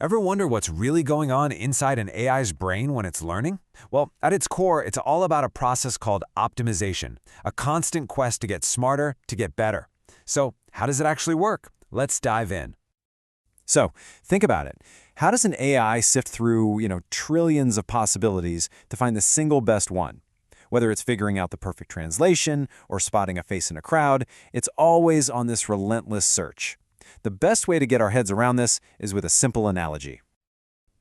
Ever wonder what's really going on inside an AI's brain when it's learning? Well, at its core, it's all about a process called optimization, a constant quest to get smarter, to get better. So, how does it actually work? Let's dive in. So, think about it. How does an AI sift through, trillions of possibilities to find the single best one? Whether it's figuring out the perfect translation or spotting a face in a crowd, it's always on this relentless search. The best way to get our heads around this is with a simple analogy.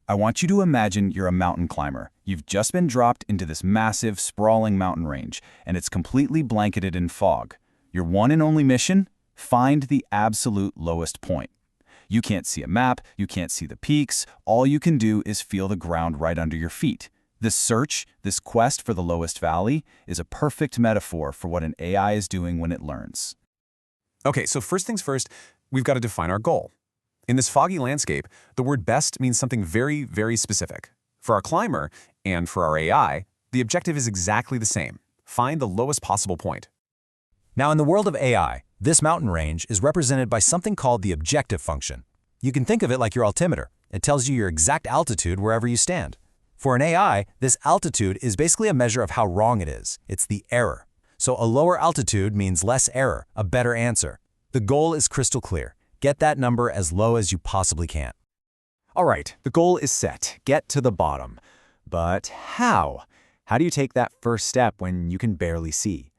I want you to imagine you're a mountain climber. You've just been dropped into this massive, sprawling mountain range, and it's completely blanketed in fog. Your one and only mission? Find the absolute lowest point. You can't see a map, you can't see the peaks, all you can do is feel the ground right under your feet. This search, this quest for the lowest valley, is a perfect metaphor for what an AI is doing when it learns. Okay, so first things first, we've got to define our goal. In this foggy landscape, the word best means something very, very specific. For our climber and for our AI, the objective is exactly the same. Find the lowest possible point. Now, in the world of AI, this mountain range is represented by something called the objective function. You can think of it like your altimeter. It tells you your exact altitude wherever you stand. For an AI, this altitude is basically a measure of how wrong it is. It's the error. So a lower altitude means less error, a better answer. The goal is crystal clear. Get that number as low as you possibly can. All right, the goal is set. Get to the bottom. But how? How do you take that first step when you can barely see?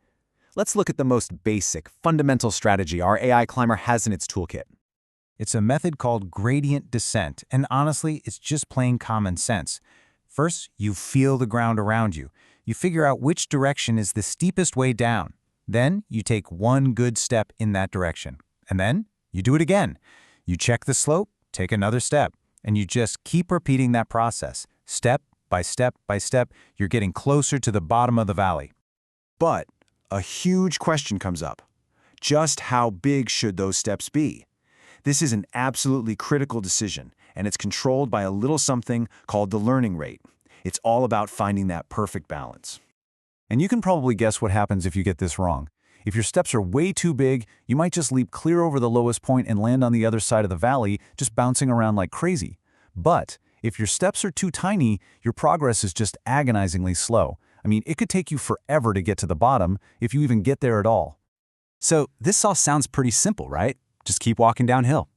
Let's look at the most basic, fundamental strategy our AI climber has in its toolkit. It's a method called gradient descent, and honestly, it's just plain common sense. First, you feel the ground around you. You figure out which direction is the steepest way down. Then, you take one good step in that direction. And then, you do it again. You check the slope, take another step, and you just keep repeating that process. Step by step by step, you're getting closer to the bottom of the valley. But a huge question comes up. Just how big should those steps be? This is an absolutely critical decision, and it's controlled by a little something called the learning rate. It's all about finding that perfect balance. And you can probably guess what happens if you get this wrong. If your steps are way too big, you might just leap clear over the lowest point and land on the other side of the valley, just bouncing around like crazy. But if your steps are too tiny, your progress is just agonizingly slow. I mean, it could take you forever to get to the bottom, if you even get there at all. So this all sounds pretty simple, right? Just keep walking downhill.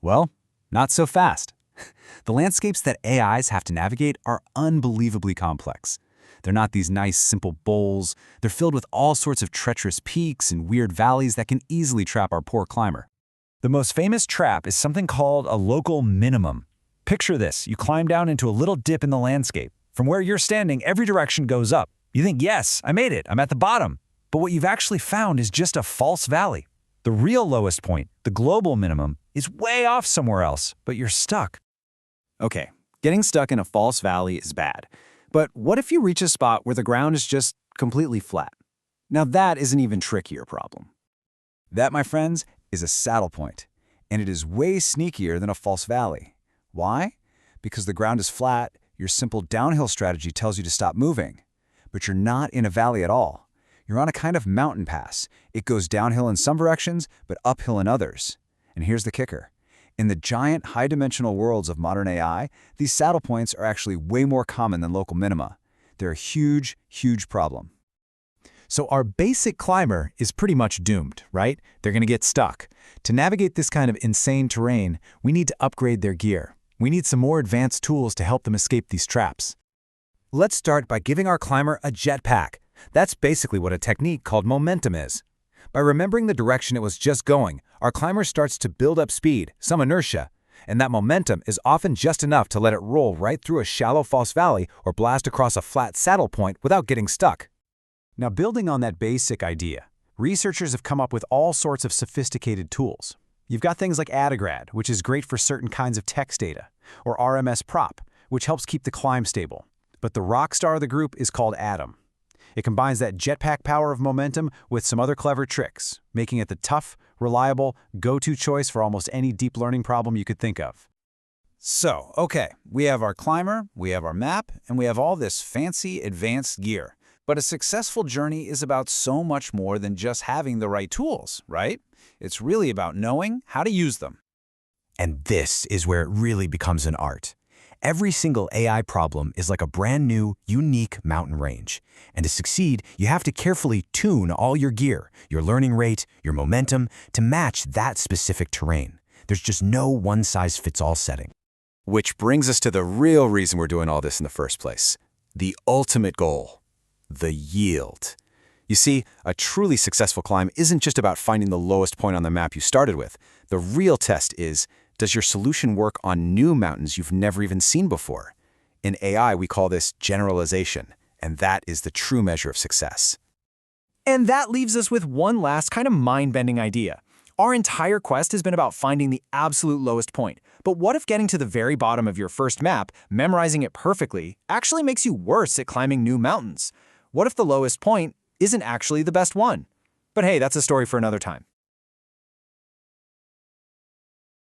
Well, not so fast. The landscapes that AIs have to navigate are unbelievably complex. They're not these nice, simple bowls. They're filled with all sorts of treacherous peaks and weird valleys that can easily trap our poor climber. The most famous trap is something called a local minimum. Picture this. You climb down into a little dip in the landscape. From where you're standing, every direction goes up. You think, yes, I made it. I'm at the bottom. But what you've actually found is just a false valley. The real lowest point, the global minimum, is way off somewhere else, but you're stuck. Okay, getting stuck in a false valley is bad. But what if you reach a spot where the ground is just completely flat? Now that is an even trickier problem. That, my friends, is a saddle point, and it is way sneakier than a false valley. Why? Because the ground is flat, your simple downhill strategy tells you to stop moving. But you're not in a valley at all. You're on a kind of mountain pass. It goes downhill in some directions, but uphill in others. And here's the kicker. In the giant, high-dimensional worlds of modern AI, these saddle points are actually way more common than local minima. They're a huge, huge problem. So our basic climber is pretty much doomed, right? They're going to get stuck. To navigate this kind of insane terrain, we need to upgrade their gear. We need some more advanced tools to help them escape these traps. Let's start by giving our climber a jetpack. That's basically what a technique called momentum is. By remembering the direction it was just going, our climber starts to build up speed, some inertia, and that momentum is often just enough to let it roll right through a shallow false valley or blast across a flat saddle point without getting stuck. Now, building on that basic idea, researchers have come up with all sorts of sophisticated tools. You've got things like Adagrad, which is great for certain kinds of text data, or RMSprop, which helps keep the climb stable. But the rock star of the group is called Atom. It combines that jetpack power of momentum with some other clever tricks, making it the tough, reliable, go-to choice for almost any deep learning problem you could think of. So, okay, we have our climber, we have our map, and we have all this fancy, advanced gear. But a successful journey is about so much more than just having the right tools, right? It's really about knowing how to use them. And this is where it really becomes an art. Every single AI problem is like a brand new, unique mountain range. And to succeed, you have to carefully tune all your gear, your learning rate, your momentum, to match that specific terrain. There's just no one-size-fits-all setting. Which brings us to the real reason we're doing all this in the first place. The ultimate goal, the yield. You see, a truly successful climb isn't just about finding the lowest point on the map you started with. The real test is, does your solution work on new mountains you've never even seen before? In AI, we call this generalization, and that is the true measure of success. And that leaves us with one last kind of mind-bending idea. Our entire quest has been about finding the absolute lowest point. But what if getting to the very bottom of your first map, memorizing it perfectly, actually makes you worse at climbing new mountains? What if the lowest point isn't actually the best one? But hey, that's a story for another time.